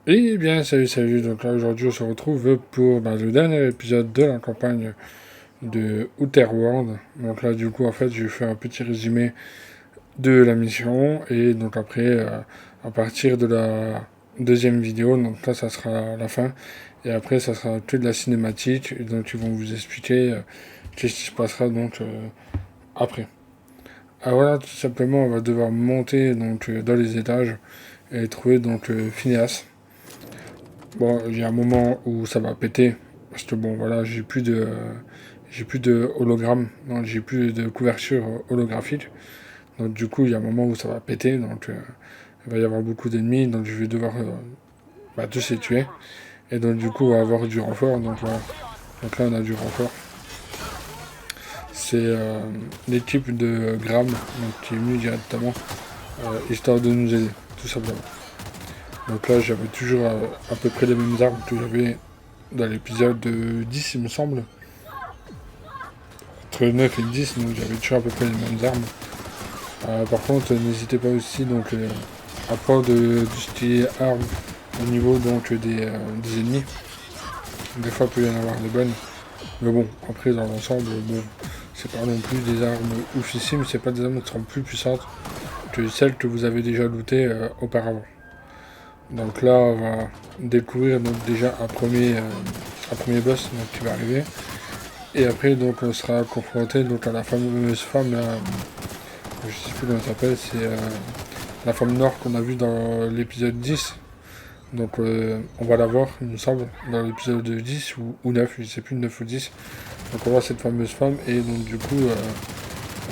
Eh bien, salut, salut. Donc là, aujourd'hui, on se retrouve pour le dernier épisode de la campagne de Outer World. Donc là, du coup, en fait, je fais un petit résumé de la mission. Et donc après, à partir de la deuxième vidéo, donc là, ça sera la fin. Et après, ça sera que de la cinématique. Et donc, ils vont vous expliquer qu'est-ce qui se passera donc après. Alors voilà, tout simplement, on va devoir monter donc dans les étages et trouver donc Phineas. Bon, il y a un moment où ça va péter, parce que bon, voilà, j'ai plus de hologramme, donc j'ai plus de couverture holographique. Donc du coup, il y a un moment où ça va péter, donc il va y avoir beaucoup d'ennemis, donc je vais devoir tous les tuer. Et donc du coup, on va avoir du renfort, donc voilà. Donc là, on a du renfort. C'est l'équipe de Gram donc, qui est venue directement, histoire de nous aider, tout simplement. Donc là, j'avais toujours à peu près les mêmes armes que j'avais dans l'épisode 10, il me semble. Entre 9 et 10, donc j'avais toujours à peu près les mêmes armes. Par contre, n'hésitez pas aussi donc, à prendre tout ce qui est armes au niveau donc, des ennemis. Des fois, il peut y en avoir des bonnes. Mais bon, après, dans l'ensemble, bon, c'est pas non plus des armes oufissimes, c'est pas des armes qui seront plus puissantes que celles que vous avez déjà lootées auparavant. Donc là, on va découvrir donc, déjà un premier boss donc, qui va arriver. Et après, donc, on sera confronté donc, à la fameuse femme, là, je sais plus comment elle s'appelle, c'est la femme noire qu'on a vue dans l'épisode 10. Donc, on va la voir, il me semble, dans l'épisode 10 ou 9, je sais plus, 9 ou 10. Donc, on voit cette fameuse femme, et donc, du coup,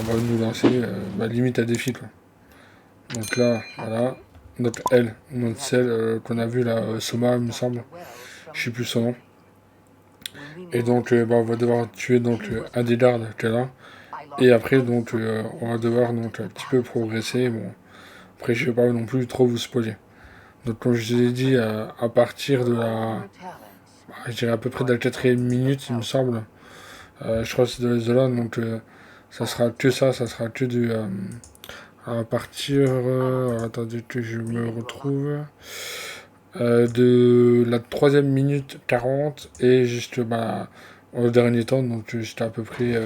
on va nous lancer limite à défi, quoi. Donc là, voilà. Donc, elle, donc celle qu'on a vue, là, Soma, il me semble, je sais plus son nom. Et donc, on va devoir tuer donc, un des gardes qu'elle a. Et après, donc, on va devoir donc, un petit peu progresser. Bon, après, je vais pas non plus trop vous spoiler. Donc, comme je vous ai dit, à partir de je dirais à peu près de la quatrième minute, il me semble. Je crois que c'est de là, donc ça sera que ça sera que à partir. Attendez que je me retrouve. De la troisième minute 40 et juste au dernier temps, donc j'étais à peu près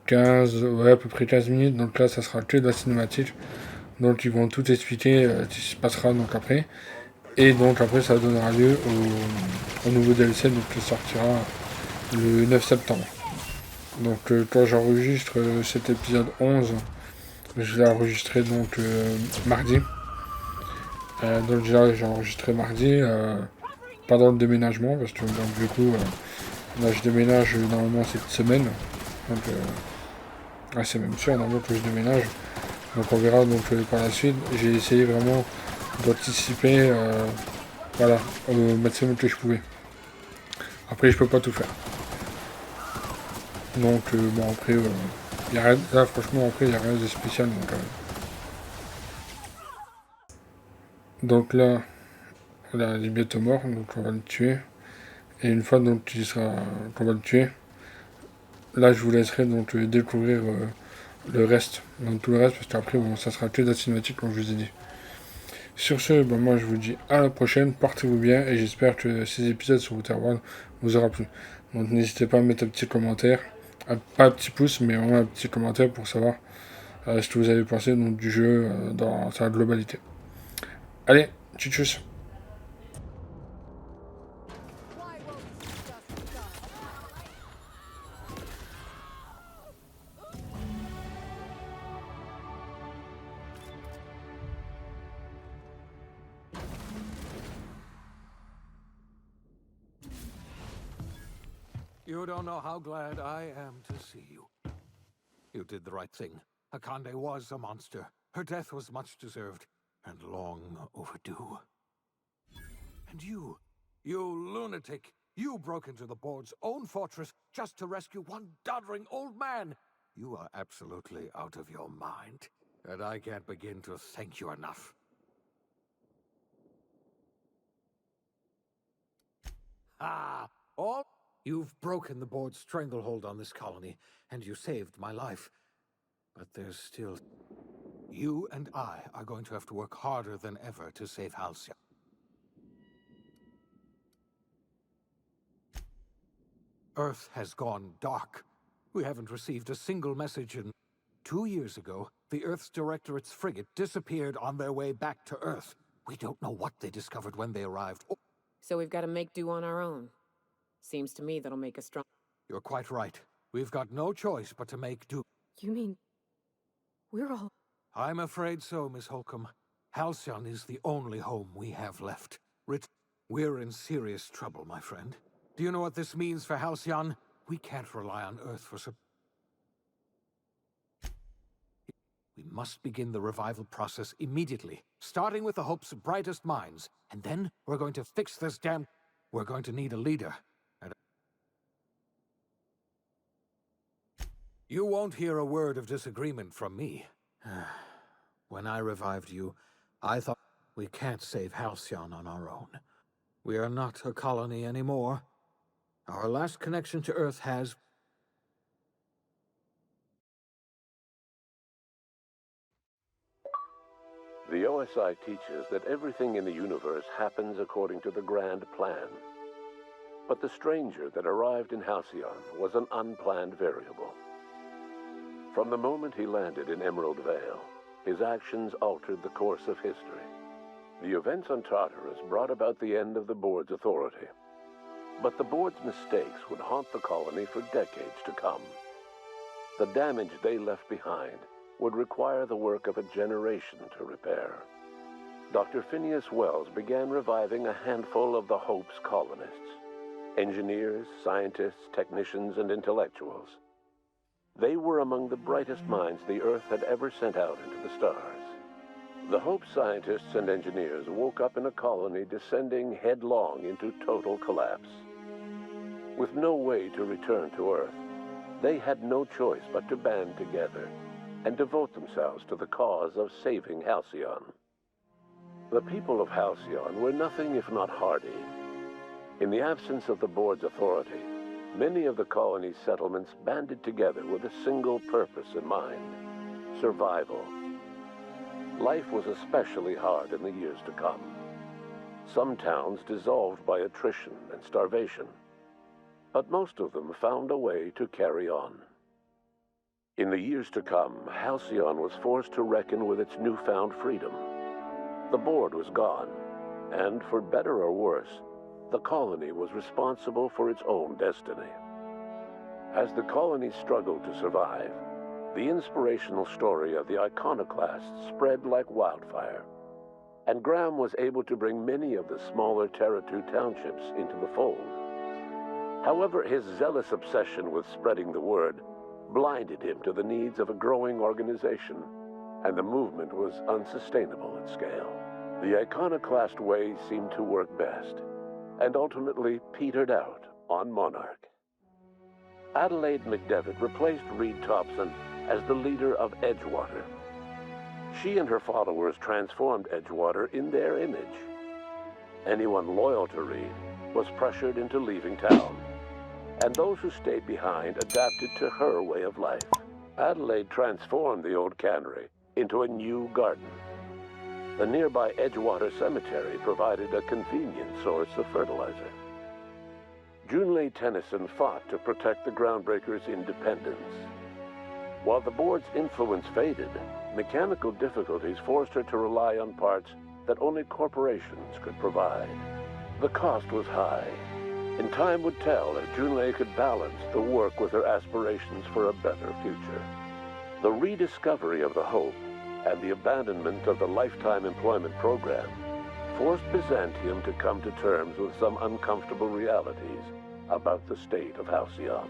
15, ouais, à peu près 15 minutes, donc là ça sera que de la cinématique. Donc ils vont tout expliquer ce qui se passera donc après. Et donc après ça donnera lieu au nouveau DLC donc, qui sortira le 9 septembre. Donc quand j'enregistre cet épisode 11, je l'ai enregistré donc mardi. Donc j'ai enregistré mardi pendant le déménagement parce que donc, du coup là je déménage normalement cette semaine. Donc c'est même sûr normalement que je déménage. Donc on verra donc par la suite. J'ai essayé vraiment d'anticiper voilà, au maximum que je pouvais. Après, je peux pas tout faire. Donc, bon, après, y a rien, là, franchement, après, il n'y a rien de spécial. Donc là, là, il est bientôt mort, donc on va le tuer. Et une fois donc qu'on va le tuer, là, je vous laisserai donc découvrir le reste. Donc tout le reste, parce qu'après, bon, ça sera que de la cinématique, comme je vous ai dit. Sur ce, moi, je vous dis à la prochaine, portez-vous bien, et j'espère que ces épisodes sur Outer World vous aura plu. Donc n'hésitez pas à mettre un petit commentaire, pas un petit pouce, mais vraiment un petit commentaire pour savoir ce que vous avez pensé donc, du jeu dans sa globalité. Allez, tchuss. You don't know how glad I am to see you. You did the right thing. Akande was a monster. Her death was much deserved, and long overdue. And you lunatic, you broke into the board's own fortress just to rescue one doddering old man. You are absolutely out of your mind, and I can't begin to thank you enough. Ah, all? You've broken the board's stranglehold on this colony, and you saved my life. But there's still... You and I are going to have to work harder than ever to save Halcyon. Earth has gone dark. We haven't received a single message in... 2 years ago, the Earth's Directorate's frigate disappeared on their way back to Earth. We don't know what they discovered when they arrived. Oh, So we've got to make do on our own. Seems to me that'll make us strong. you're quite right. We've got no choice but to make do. You mean... we're all... I'm afraid so, Miss Holcomb. Halcyon is the only home we have left. We're in serious trouble, my friend. Do you know what this means for Halcyon? We can't rely on Earth for support. We must begin the revival process immediately, starting with the Hope's brightest minds. And then we're going to fix this damn... We're going to need a leader. And you won't hear a word of disagreement from me. When I revived you, I thought we can't save Halcyon on our own. We are not a colony anymore. Our last connection to Earth has... The OSI teaches that everything in the universe happens according to the grand plan. But the stranger that arrived in Halcyon was an unplanned variable. From the moment he landed in Emerald Vale, his actions altered the course of history. The events on Tartarus brought about the end of the board's authority. But the board's mistakes would haunt the colony for decades to come. The damage they left behind would require the work of a generation to repair. Dr. Phineas Wells began reviving a handful of the Hope's colonists. Engineers, scientists, technicians, and intellectuals. They were among the brightest minds the Earth had ever sent out into the stars. The Hope scientists and engineers woke up in a colony descending headlong into total collapse. With no way to return to Earth, they had no choice but to band together and devote themselves to the cause of saving Halcyon. The people of Halcyon were nothing if not hardy. In the absence of the board's authority, many of the colony's settlements banded together with a single purpose in mind: survival. Life was especially hard in the years to come. Some towns dissolved by attrition and starvation, but most of them found a way to carry on. In the years to come, Halcyon was forced to reckon with its newfound freedom. The board was gone, and for better or worse, the colony was responsible for its own destiny. As the colony struggled to survive, the inspirational story of the iconoclasts spread like wildfire, and Graham was able to bring many of the smaller Terra-2 townships into the fold. However, his zealous obsession with spreading the word blinded him to the needs of a growing organization, and the movement was unsustainable at scale. The iconoclast way seemed to work best, and ultimately petered out on Monarch. Adelaide McDevitt replaced Reed Thompson as the leader of Edgewater. She and her followers transformed Edgewater in their image. Anyone loyal to Reed was pressured into leaving town, and those who stayed behind adapted to her way of life. Adelaide transformed the old cannery into a new garden. The nearby Edgewater Cemetery provided a convenient source of fertilizer. Junlei Tennyson fought to protect the Groundbreakers' independence. While the board's influence faded, mechanical difficulties forced her to rely on parts that only corporations could provide. The cost was high, and time would tell if Junlei could balance the work with her aspirations for a better future. The rediscovery of the Hope and the abandonment of the Lifetime Employment Program forced Byzantium to come to terms with some uncomfortable realities about the state of Halcyon.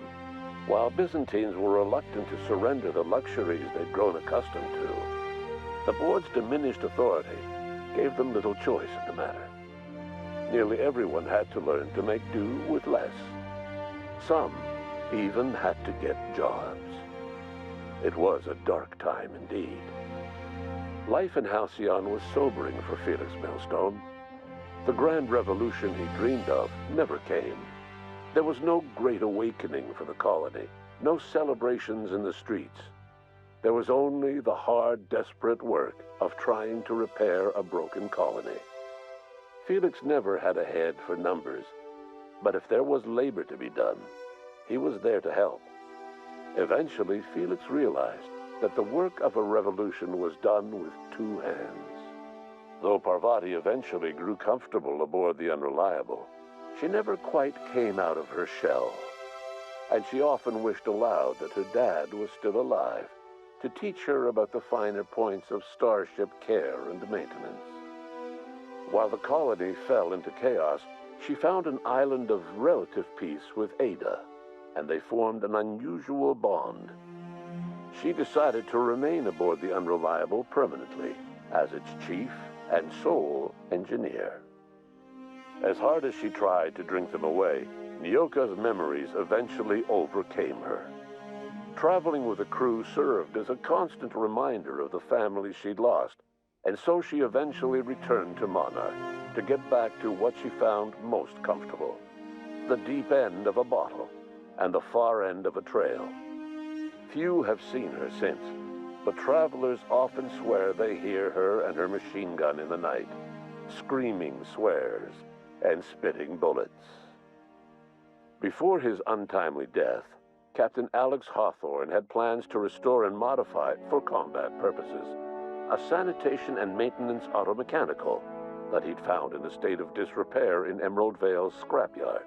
While Byzantines were reluctant to surrender the luxuries they'd grown accustomed to, the board's diminished authority gave them little choice in the matter. Nearly everyone had to learn to make do with less. Some even had to get jobs. It was a dark time indeed. Life in Halcyon was sobering for Felix Millstone. The grand revolution he dreamed of never came. There was no great awakening for the colony, no celebrations in the streets. There was only the hard, desperate work of trying to repair a broken colony. Felix never had a head for numbers, but if there was labor to be done, he was there to help. Eventually, Felix realized that the work of a revolution was done with two hands. Though Parvati eventually grew comfortable aboard the Unreliable, she never quite came out of her shell. And she often wished aloud that her dad was still alive to teach her about the finer points of starship care and maintenance. While the colony fell into chaos, she found an island of relative peace with Ada, and they formed an unusual bond. She decided to remain aboard the Unreliable permanently as its chief and sole engineer. As hard as she tried to drink them away, Nyoka's memories eventually overcame her. Traveling with the crew served as a constant reminder of the family she'd lost, and so she eventually returned to Monarch to get back to what she found most comfortable: the deep end of a bottle and the far end of a trail. Few have seen her since, but travelers often swear they hear her and her machine gun in the night, screaming swears and spitting bullets. Before his untimely death, Captain Alex Hawthorne had plans to restore and modify, for combat purposes, a sanitation and maintenance automechanical that he'd found in a state of disrepair in Emerald Vale's scrapyard.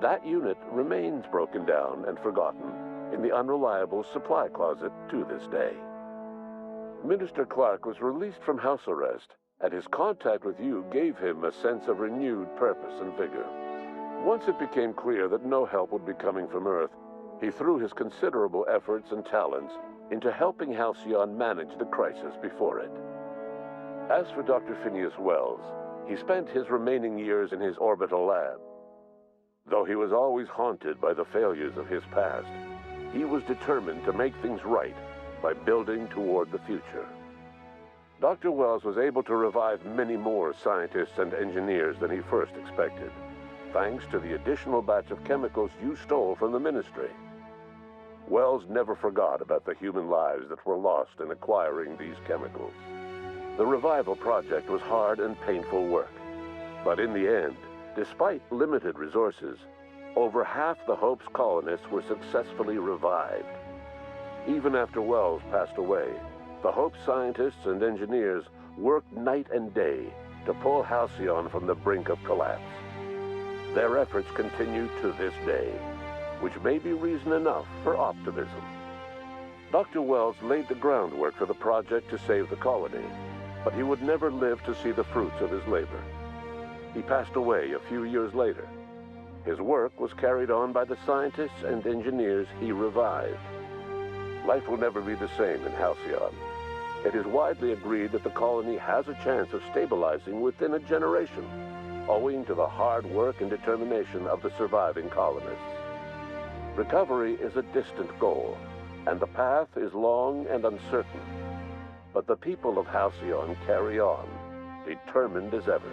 That unit remains broken down and forgotten in the Unreliable supply closet to this day. Minister Clark was released from house arrest, and his contact with you gave him a sense of renewed purpose and vigor. Once it became clear that no help would be coming from Earth, he threw his considerable efforts and talents into helping Halcyon manage the crisis before it. As for Dr. Phineas Wells, he spent his remaining years in his orbital lab. Though he was always haunted by the failures of his past, he was determined to make things right by building toward the future. Dr. Wells was able to revive many more scientists and engineers than he first expected, thanks to the additional batch of chemicals you stole from the ministry. Wells never forgot about the human lives that were lost in acquiring these chemicals. The revival project was hard and painful work, but in the end, despite limited resources, over half the Hope's colonists were successfully revived. Even after Wells passed away, the Hope scientists and engineers worked night and day to pull Halcyon from the brink of collapse. Their efforts continue to this day, which may be reason enough for optimism. Dr. Wells laid the groundwork for the project to save the colony, but he would never live to see the fruits of his labor. He passed away a few years later. His work was carried on by the scientists and engineers he revived. Life will never be the same in Halcyon. It is widely agreed that the colony has a chance of stabilizing within a generation, owing to the hard work and determination of the surviving colonists. Recovery is a distant goal, and the path is long and uncertain. But the people of Halcyon carry on, determined as ever.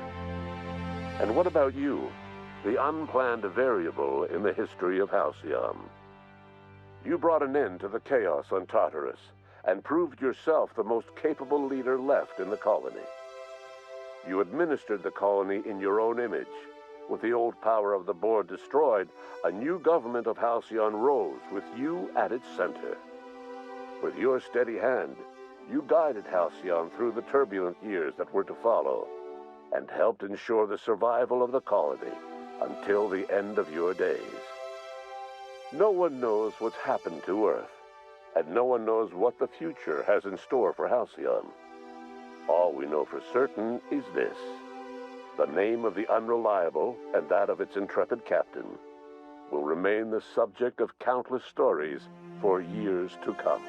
And what about you, the unplanned variable in the history of Halcyon? You brought an end to the chaos on Tartarus, and proved yourself the most capable leader left in the colony. You administered the colony in your own image. With the old power of the board destroyed, a new government of Halcyon rose with you at its center. With your steady hand, you guided Halcyon through the turbulent years that were to follow, and helped ensure the survival of the colony until the end of your days. No one knows what's happened to Earth, and no one knows what the future has in store for Halcyon. All we know for certain is this: the name of the Unreliable and that of its intrepid captain will remain the subject of countless stories for years to come.